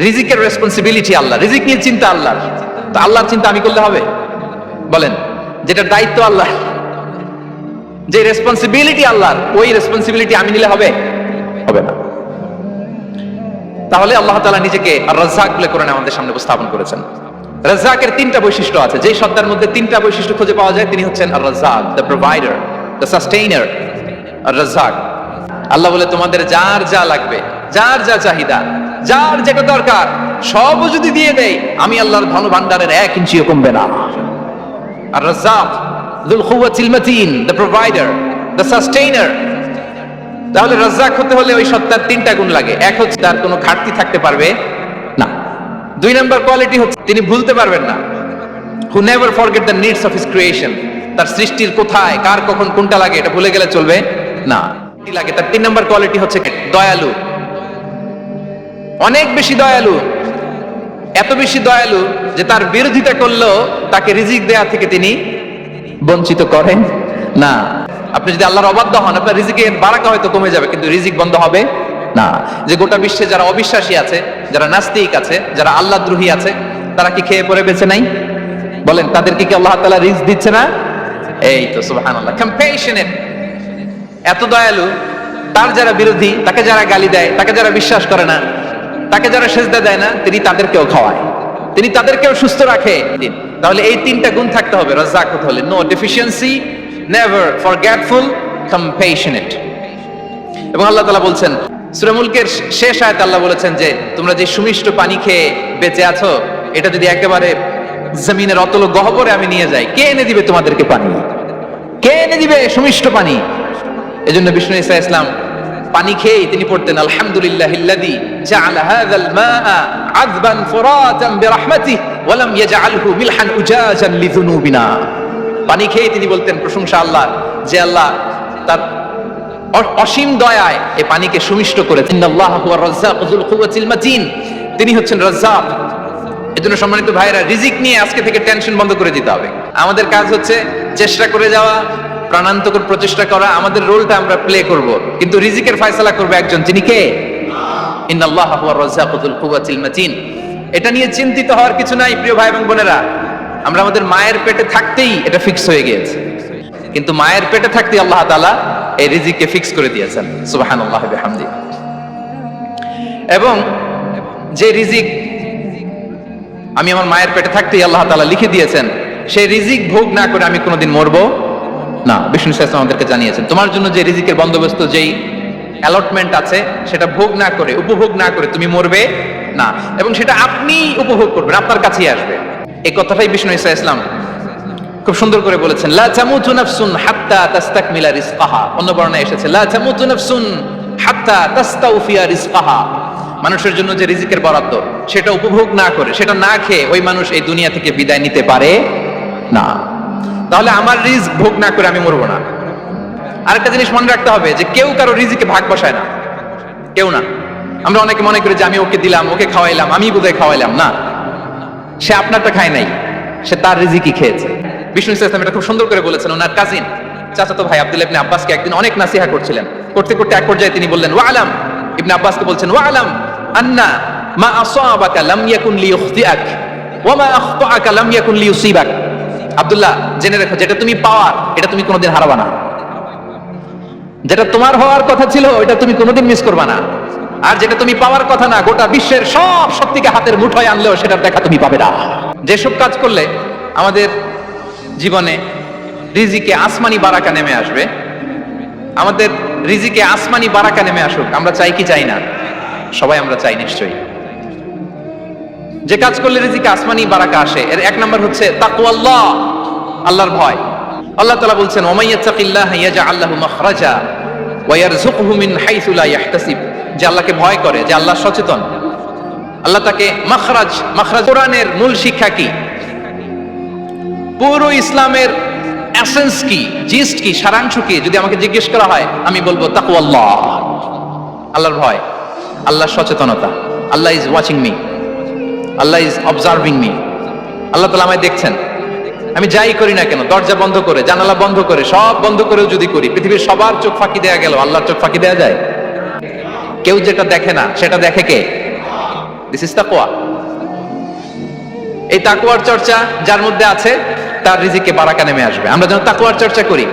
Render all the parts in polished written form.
রিজিকের রেসপন্সিবিলিটি আল্লাহ, রিজিক নিয়ে চিন্তা আল্লাহ। তো আল্লাহর চিন্তা আমি করলে হবে? বলেন, যেটা দায়িত্ব আল্লাহ, যে রেসপন্সিবিলিটি আল্লাহর, ওই রেসপন্সিবিলিটি আমি নিলে হবে? হবে না। তাহলে আল্লাহ তাআলা নিজেকে আর রাজ্জাক বলে কোরআনে আমাদের সামনে উপস্থাপন করেছেন। রাজ্জাকের তিনটা বৈশিষ্ট্য আছে, যেই সত্তার মধ্যে তিনটা বৈশিষ্ট্য খুঁজে পাওয়া যায় তিনি হচ্ছেন আর রাজ্জাক, দ্য প্রোভাইডার, দ্য সাস্টেইনার। আর রাজ্জাক আল্লাহ বলে তোমাদের যার যা লাগবে, যার যা চাহিদা, যার যেটা দরকার সবও যদি দিয়ে দেয়, আমি আল্লাহর ধন ভান্ডারের 1 ইঞ্চিও কমবে না। আর Razzak যুল কুওয়াতিল মাতিন, the provider, the sustainer. তাহলে রাজ্জাক হতে হলে ওই সত্তার তিনটা গুণ লাগে। এক হচ্ছে তার কোনো ঘাটতি থাকতে পারবে না। 2 নম্বর কোয়ালিটি হচ্ছে তিনি ভুলতে পারবেন না, who never forget the needs of his creation। তার সৃষ্টির কোথায় কার কখন কোনটা লাগে এটা ভুলে গেলে চলবে না, কি লাগে। তার 3 নম্বর কোয়ালিটি হচ্ছে দয়ালু, অনেক বেশি দয়ালু, এত বেশি দয়ালু যে তার বিরোধিতা করলেও তাকে রিজিক দেয়া থেকে তিনি বঞ্চিত করেন না। আপনি যদি আল্লাহর অবাধ্য হন, আপনার রিজিকের বারাকা হয়তো কমে যাবে, কিন্তু রিজিক বন্ধ হবে না। যে গোটা বিশ্বে যারা অবিশ্বাসী আছে, যারা নাস্তিক আছে, যারা আল্লাহদ্রোহী আছে, তারা কি খেয়ে পরে বেঁচে নাই? বলেন, তাদেরকে কি আল্লাহ তাআলা রিজিক দিচ্ছে না? এই তো সুবহানাল্লাহ, কম্প্যাশনেট, এত দয়ালু। তার যারা বিরোধী, তাকে যারা গালি দেয়, তাকে যারা বিশ্বাস করে না, তাকে যারা সেজদা দেয় না, তিনি তাদেরকেও খাওয়ায়, তিনি তাদেরকেও সুস্থ রাখে। তাহলে এই তিনটা গুণ থাকতে হবে রাজ্জাক হতে হলে। No deficiency, never forgetful, compassionate. এবং আল্লাহ তাআলা বলছেন সূরা মুলকের শেষ আয়াতে আল্লাহ বলেছেন যে তোমরা যে সুমিষ্ট পানি খেয়ে বেঁচে আছো, এটা যদি একেবারে জমিনের অতল গহ্বরে আমি নিয়ে যাই, কে এনে দিবে তোমাদেরকে পানি? কে এনে দিবে সুমিষ্ট পানি? এজন্য বিষ্ণু ঈসা ইসলাম পানি খেয়ে তিনি পড়তেন আলহামদুলিল্লাহিল্লাযী জাআলা হাযাল মাআ আযবান ফুরাতান বিরাহমাতিহি ওয়া লাম ইয়াজআলহু মিলহান উজাজান লিযুনুবিনা। পানি খেয়ে তিনি বলতেন প্রশংসা আল্লাহ, যে আল্লাহ তার অসীম দয়ায় এই পানিকে সুমিষ্ট করেছেন। ইন্নাল্লাহা হুয়ার রাজ্জাকু যুল কুওয়াতিল মাতিন, তিনি হচ্ছেন রাজ্জাক। এজন্য সম্মানিত ভাইরা, রিজিক নিয়ে আজকে থেকে টেনশন বন্ধ করে দিতে হবে। আমাদের কাজ হচ্ছে চেষ্টা করে যাওয়া, প্রাণান্তকর প্রচেষ্টা করা, আমাদের রোলটা আমরা প্লে করব, কিন্তু রিজিকের ফয়সালা করবে একজন, তিনি কে? ইন্নাল্লাহা হুয়ার রাজ্জাকু যুল কুওয়াতিল মাতিন। এটা নিয়ে চিন্তিত হওয়ার কিছু নাই প্রিয় ভাই এবং বোনেরা। আমরা আমাদের মায়ের পেটে থাকতেই এটা ফিক্স হয়ে গিয়েছে, কিন্তু মায়ের পেটে থাকতে আল্লাহ তাআলা এই রিজিককে ফিক্স করে দিয়েছেন, সুবহানাল্লাহি ওয়া বিহামদিহি। এবং যে রিজিক আমি আমার মায়ের পেটে থাকতেই আল্লাহ তাআলা লিখে দিয়েছেন, সেই রিজিক ভোগ না করে আমি কোনোদিন মরবো না। বিষ্ণু শাস্ত্র আমাদেরকে জানিয়েছেন তোমার জন্য যে রিজিকের বন্দোবস্ত, যেই অ্যালটমেন্ট আছে, সেটা ভোগ না করে, উপভোগ না করে তুমি মরবে না, এবং সেটা আপনি উপভোগ করবেন, আপনার কাছেই আসবে। এই কথাটাই বিষ্ণু ঈসা ইসলাম খুব সুন্দর করে বলেছেন, লা তামুতু নাফসুন হাত্তা তাস্তাকমিলা রিজকাহা। অন্য বর্ণনায় এসেছে লা তামুতু নাফসুন হাত্তা তাস্তাউফিয়া রিজকাহা। মানুষের জন্য যে রিজিকের বরাদ্দ, সেটা উপভোগ না করে, সেটা না খেয়ে ওই মানুষ এই দুনিয়া থেকে বিদায় নিতে পারে না। তাহলে আমার রিজিক ভোগ না করে আমি মরবো না। আরেকটা জিনিস মনে রাখতে হবে যে কেউ কারো রিজিকে ভাগ বসায় না, কেউ না। আমরা অনেকে মনে করি যে আমি ওকে দিলাম, ওকে খাওয়াইলাম, আমি বোধহয় খাওয়াইলাম। না, সে আপনারটা খায় নাই, সে তার রিজিকই খেয়েছে। বিষ্ণু ইসলাম এটা খুব সুন্দর করে বলেছেন। ওনার কাজিন, চাচাতো ভাই আব্দুল্লাহ ইবনে আব্বাসকে একদিন অনেক নাসিহা করছিলেন, করতে করতে এক পর্যায়ে তিনি বললেন, ওয়ালাম, ইবনে আব্বাসকে বলছেন, ওয়ালাম আন্না মা আসাবাকা লাম ইয়াকুন লিইখতিআক ওয়া মা আখতাআকা লাম ইয়াকুন লিইউসিবাক। আব্দুল্লাহ, জেনে রাখো, যেটা তুমি পাওয়ার এটা তুমি কোনোদিন হারাবা না, যেটা তোমার হওয়ার কথা ছিল এটা তুমি কোনোদিন মিস করবা না, আর যেটা তুমি পাওয়ার কথা না, গোটা বিশ্বের সব শক্তিকে হাতের মুঠোয় আনলেও সেটার দেখা তুমি পাবে না। যেসব কাজ করলে আমাদের জীবনে রিজিকে আসমানি বারাকা নেমে আসবে, আমাদের রিজিকে আসমানি বারাকা নেমে আসুক, আমরা চাই কি চাই না? সবাই আমরা চাই নিশ্চয়ই। যে কাজ করলে রিজিকে আসমানি বারাকা আসে, এর 1 নম্বর হচ্ছে তাকওয়াল্লাহ, আল্লাহর ভয়। আল্লাহ তাআলা বলছেন, ওয়া মাইয়াত্তাকিল্লাহা ইয়াজআল লাহু মাখরাজা ওয়া ইয়ারযুকহু মিন হাইসু লা ইয়াহতাসিব। যে আল্লাহকে ভয় করে, যে আল্লাহ সচেতন, আল্লাহ তাকে মাখরাজ। কোরআনের মূল শিক্ষা কি? পুরো ইসলামের এসেন্স কি, জিস্ট কি, সারাংশ কি যদি আমাকে জিজ্ঞেস করা হয়, আমি বলবো তাকওয়াল্লাহ, আল্লাহর ভয়, আল্লাহর সচেতনতা। আল্লাহ ইজ ওয়াচিং মি, আল্লাহ ইজ অবজার্ভিং মি। আল্লাহ তাআলা আমায় দেখছেন, আমি যাই করি না কেন, দরজা বন্ধ করে, জানালা বন্ধ করে, সব বন্ধ করেও যদি করি, পৃথিবীর সবার চোখ ফাঁকি দেয়া গেল, আল্লাহর চোখ ফাঁকি দেয়া যায়? কেউ যেটা দেখে না সেটা দেখে কে? দিস ইজ তাকওয়া। এই তাকওয়ার চর্চা যার মধ্যে আছে তার রিজিকে বারাকা নেমে আসবে। আমরা যেন তাকওয়ার চর্চা করি,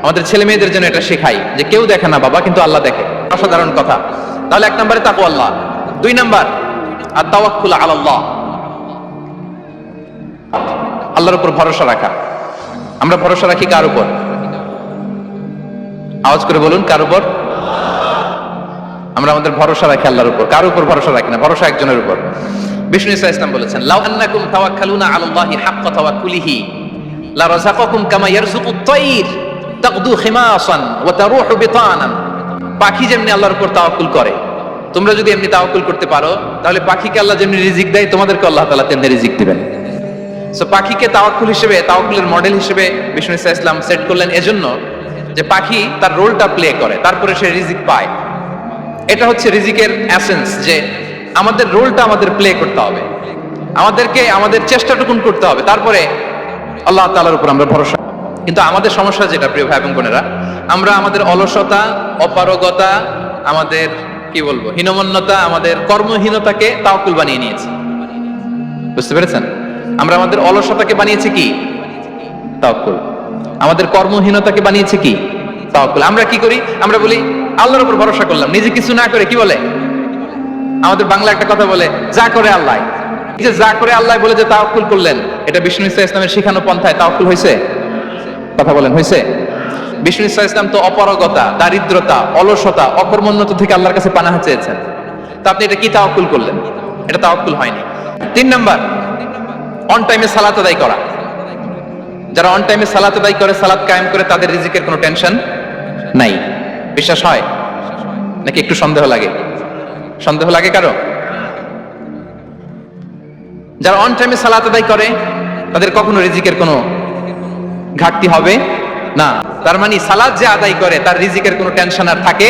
আমাদের ছেলে মেয়েদের জন্য এটা শেখাই যে কেউ দেখে না বাবা, কিন্তু আল্লাহ দেখে। অসাধারণ কথা। তাহলে 1 নম্বরে তাকওয়া আল্লাহ। 2 নাম্বার আত-তাওয়াক্কুল আলাল্লাহ, আল্লাহর উপর ভরসা রাখা। আমরা ভরসা রাখি কার উপর? আওয়াজ করে বলুন, কার উপর? আমরা আমাদের ভরসা রাখি আল্লাহর উপর, কার উপর ভরসা রাখি না, ভরসা একজনের উপর। বিষ্ণু ইসা ইসলাম বলেছেন, লাউ আন্নাকুম তাওয়াক্কালুনা আলাল্লাহি হাক্কা তাওয়াক্কুলিহি লা রাযাকাকুম কামা ইয়ারযুকুত তায়র তাগদু খিমাসান ওয়া তারুহু বিতানান। পাখি যেমনি আল্লাহর উপর তাওয়াক্কুল করে, তোমরা যদি এমনি তাওয়াক্কুল করতে পারো, তাহলে পাখিকে আল্লাহ যেমনি রিজিক দেয়, তোমাদেরকে আল্লাহ তাআলা তেমনি রিজিক দিবেন। সো পাখিকে তাওয়াক্কুল হিসেবে, তাওয়াক্কুলের মডেল হিসেবে বিষ্ণু ইসা ইসলাম সেট করলেন এজন্য যে পাখি তার রোলটা প্লে করে, তারপরে সে রিজিক পায়। এটা হচ্ছে রিজিকের এসেন্স, যে আমাদের রোলটা আমাদের প্লে করতে হবে, আমাদেরকে আমাদের চেষ্টাটুকুন করতে হবে, তারপরে আল্লাহ তাআলার উপর আমরা ভরসা। কিন্তু আমাদের সমস্যা যেটা, প্রিয় ভাই এবং বোনেরা, আমরা আমাদের অলসতা, অপারগতা, আমাদের কি বলবো হীনমন্যতা, আমাদের কর্মহীনতাকে তাওয়াক্কুল বানিয়ে নিয়েছি। বুঝতে পেরেছেন? আমরা আমাদের অলসতাকে বানিয়েছি কি? তাওয়াক্কুল। আমাদের কর্মহীনতাকে বানিয়েছি কি? তাওয়াক্কুল। আমরা কি করি? আমরা বলি আল্লাহর উপর ভরসা করলাম, নিজে কিছু না করে। কি বলে আমাদের বাংলা একটা কথা বলে, যা করে আল্লাহ। এই যে যা করে আল্লাহ বলে যে তাওয়াক্কুল করলেন, এটা বিষ্ণু ইসা ইসলামের শিখানো পন্থায় তাওয়াক্কুল হয়েছে? কথা বলেন, হয়েছে? বিষ্ণু ইসা ইসলাম তো অপারগতা, দারিদ্রতা, অলসতা, অকর্মণ্যতা থেকে আল্লাহর কাছে পানাহ চেয়েছেন। তা আপনি এটা কি তাওয়াক্কুল করলেন? এটা তাওয়াক্কুল হয়নি। 3 নাম্বার, অন টাইমে সালাত আদায় করা। যারা অন টাইমে সালাত আদায় করে, সালাত কায়েম করে, তাদের রিজিকের কোনো টেনশন নাই। বিশ্বাস হয় নাকি একটু সন্দেহ লাগে? সন্দেহ লাগে কারো? যারা অন টাইমে সালাত আদায় করে, তাদের কখনো রিজিকের কোনো ঘাটতি হবে না। তার মানে সালাত যে আদায় করে, তার রিজিকের কোনো টেনশন আর থাকে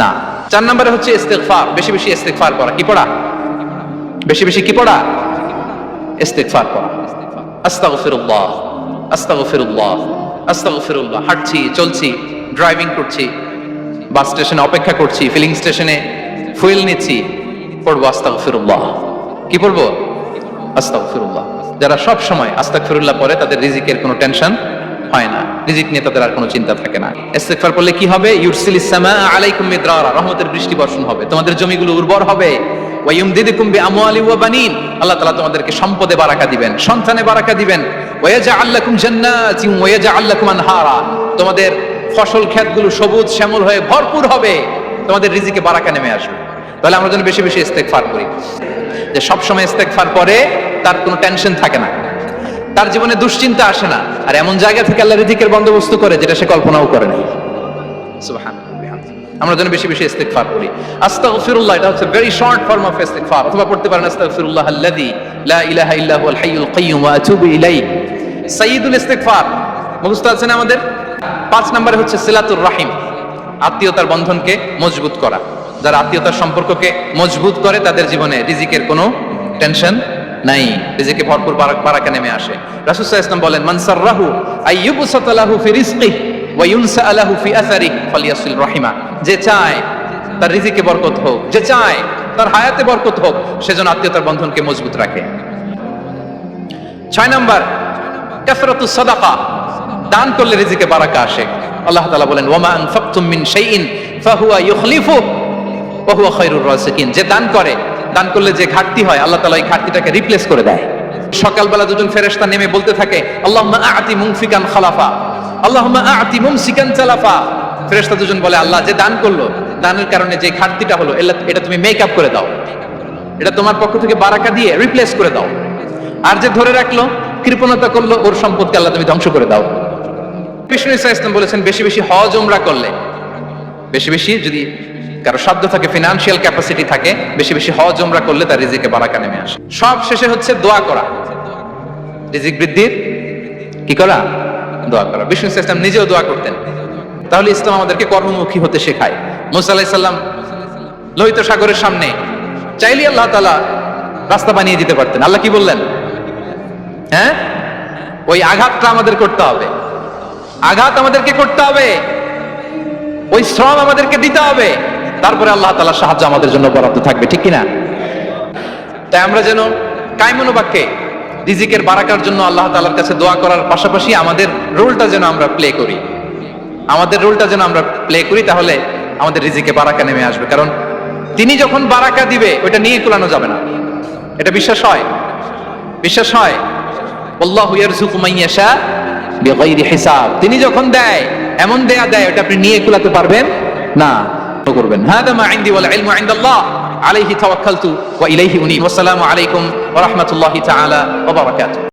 না। 4 নম্বরে হচ্ছে ইস্তিগফার, বেশি বেশি ইস্তিগফার করা। কি পড়া? বেশি বেশি কি পড়া? ইস্তিগফার করা। আস্তাগফিরুল্লাহ, আস্তাগফিরুল্লাহ, আস্তাগফিরুল্লাহ। হাঁটছি, চলছি, ড্রাইভিং করছি, বাস স্টেশনে অপেক্ষা করছি, ফিলিং স্টেশনে ফুয়েল নিচ্ছি, পড়বো আস্তাগফিরুল্লাহ। কি পড়বো? আস্তাগফিরুল্লাহ। যারা সব সময় আস্তাগফিরুল্লাহ পড়ে, তাদের রিজিকের কোনো টেনশন হয় না, রিজিক নিয়ে তাদের আর কোনো চিন্তা থাকে না। ইস্তিগফার করলে কি হবে? ইউরসিলিস সামাআ আলাইকুম মিদরারা, রহমতের বৃষ্টি বর্ষণ হবে, তোমাদের জমিগুলো উর্বর হবে। ওয়া ইউমদিদুকুম বিআমওয়ালি ওয়া বানিন, আল্লাহ তাআলা তোমাদেরকে সম্পদে বারাকা দিবেন, সন্তানে বারাকা দিবেন। ওয়া ইয়াজআল লাকুম জান্নাতিন ওয়া ইয়াজআল লাকুম আনহারা, তোমাদের ফসল ক্ষেতগুলো সবুজ শ্যামল হয়ে ভরপুর হবে, তোমাদের রিজিকে বারাকা নেমে আসবে। তাহলে আমরা যেন বেশি বেশি ইস্তিগফার করি, যে সব সময় ইস্তিগফার করে তার কোনো টেনশন থাকে না, তার জীবনে দুশ্চিন্তা আসে না, আর এমন জায়গা থেকে আল্লাহ রিজিকের বন্দোবস্ত করে যেটা সে কল্পনাও করে না। সুবহানাল্লাহ। আমরা যেন বেশি বেশি ইস্তিগফার করি। আস্তাগফিরুল্লাহ, এটা হচ্ছে ভেরি শর্ট ফর্ম অফ ইস্তিগফার। অথবা পড়তে পারেন আস্তাগফিরুল্লাহ আল্লাযী লা ইলাহা ইল্লা হুয়াল হাইয়ুল কাইয়্যুম ওয়া আতুবু ইলাইহি। সাইয়্যিদুল ইস্তিগফার মুখস্থ আছে না আমাদের? 5 নম্বরে হচ্ছে সিলাতুর রাহিম, আত্মীয়তার বন্ধনকে মজবুত করা। যারা আত্মীয়তার সম্পর্ককে মজবুত করে, তাদের জীবনে রিজিকের কোনো টেনশন নাই, রিজিকে ভরপুর বারাকা নেমে আসে। রাসূল সাল্লাল্লাহু আলাইহি ওয়াসাল্লাম বলেন, মান সাররাহু আইয়ুবসাতা লাহু ফি রিজকিহি ওয়া ইউনসা লাহু ফি আসারিহি ফালিয়াসিল রাহিমা। যে চায় তার রিজিকে বরকত হোক, যে চায় তার হায়াতে বরকত হোক, সেজন্য আত্মীয়তার বন্ধনকে মজবুত রাখে। 6 নাম্বার, কাসরাতুস সাদাকা, দান করলে রিজিকে বারাকা আসে। আল্লাহ তাআলা বলেন, ওয়া মা আনফাকতুম মিন শাইইন ফাহুয়া ইউখলিফু ওয়া হুয়া খায়রুর রাযিকিন। যে দান করে, দান করলে যে ঘাটতি হয়, আল্লাহ তাআলা এই ঘাটতিটাকে রিপ্লেস করে দেয়। সকালবেলা দুজন ফেরেশতা নেমে বলতে থাকে, আল্লাহুম্মা আ'তি মুনফিকান খালাফা, আল্লাহুম্মা আ'তি মুমসিকান তালাফা। ফেরেশতা দুজন বলে, আল্লাহ যে দান করলো, দানের কারণে যে ঘাটতিটা হলো, এটা তুমি মেক আপ করে দাও, এটা তোমার পক্ষ থেকে বারাকা দিয়ে রিপ্লেস করে দাও। আর যে ধরে রাখলো, কৃপণতা করলো, ওর সম্পদকে আল্লাহ তুমি ধ্বংস করে দাও। বিষ্ণু ইসা ইসলাম বলেছেন, বেশি বেশি হজ উমরা করলে, বেশি বেশি যদি কারো সাধ্য থাকে, ফিনান্সিয়াল ক্যাপাসিটি থাকে, বেশি বেশি হজ উমরা করলে তার রিজিকে বারাকা নেমে আসে। সব শেষে হচ্ছে দোয়া করা, রিজিক বৃদ্ধির কি করা? দোয়া করা। বিষ্ণু ইসা ইসলাম নিজেও দোয়া করতেন। তাহলে ইসলাম আমাদেরকে কর্মমুখী হতে শেখায়। মুসা আলাইহিস সালাম লোহিত সাগরের সামনে চাইলে আল্লাহ তাআলা রাস্তা বানিয়ে দিতে পারতেন। আল্লাহ কি বললেন? হ্যাঁ, ওই আঘাতটা আমাদের করতে হবে, আঘাত আমাদেরকে করতে হবে, ওই শ্রম আমাদেরকে দিতে হবে, তারপরে আল্লাহ তাআলার সাহায্য আমাদের জন্য বরাদ্দ থাকবে। ঠিক কিনা? তাই আমরা যেন কায়মনোবাক্যে রিজিকের বারাকার জন্য আল্লাহ তাআলার কাছে দোয়া করার পাশাপাশি আমাদের রোলটা যেন আমরা প্লে করি, তাহলে আমাদের রিজিকে বারাকা নেমে আসবে। কারণ তিনি যখন বারাকা দিবে ওইটা নিয়ে কুলানো যাবে না, এটা বিশ্বাস হয়। আল্লাহু ইয়ারযুকু মান ইয়াশা বিগাইরি হিসাব, তিনি যখন দেয় এমন দেয় ওটা আপনি নিয়ে কুলাতে পারবেন না। করবেন হাদা মা ইনদি ওয়াল ইলমু ইনদাল্লাহ আলাইহি তাওয়াক্কালতু ওয়া ইলাইহি উনীব। ওয়াসসালামু আলাইকুম ওয়া রাহমাতুল্লাহি তাআলা ওয়া বারাকাতুহু।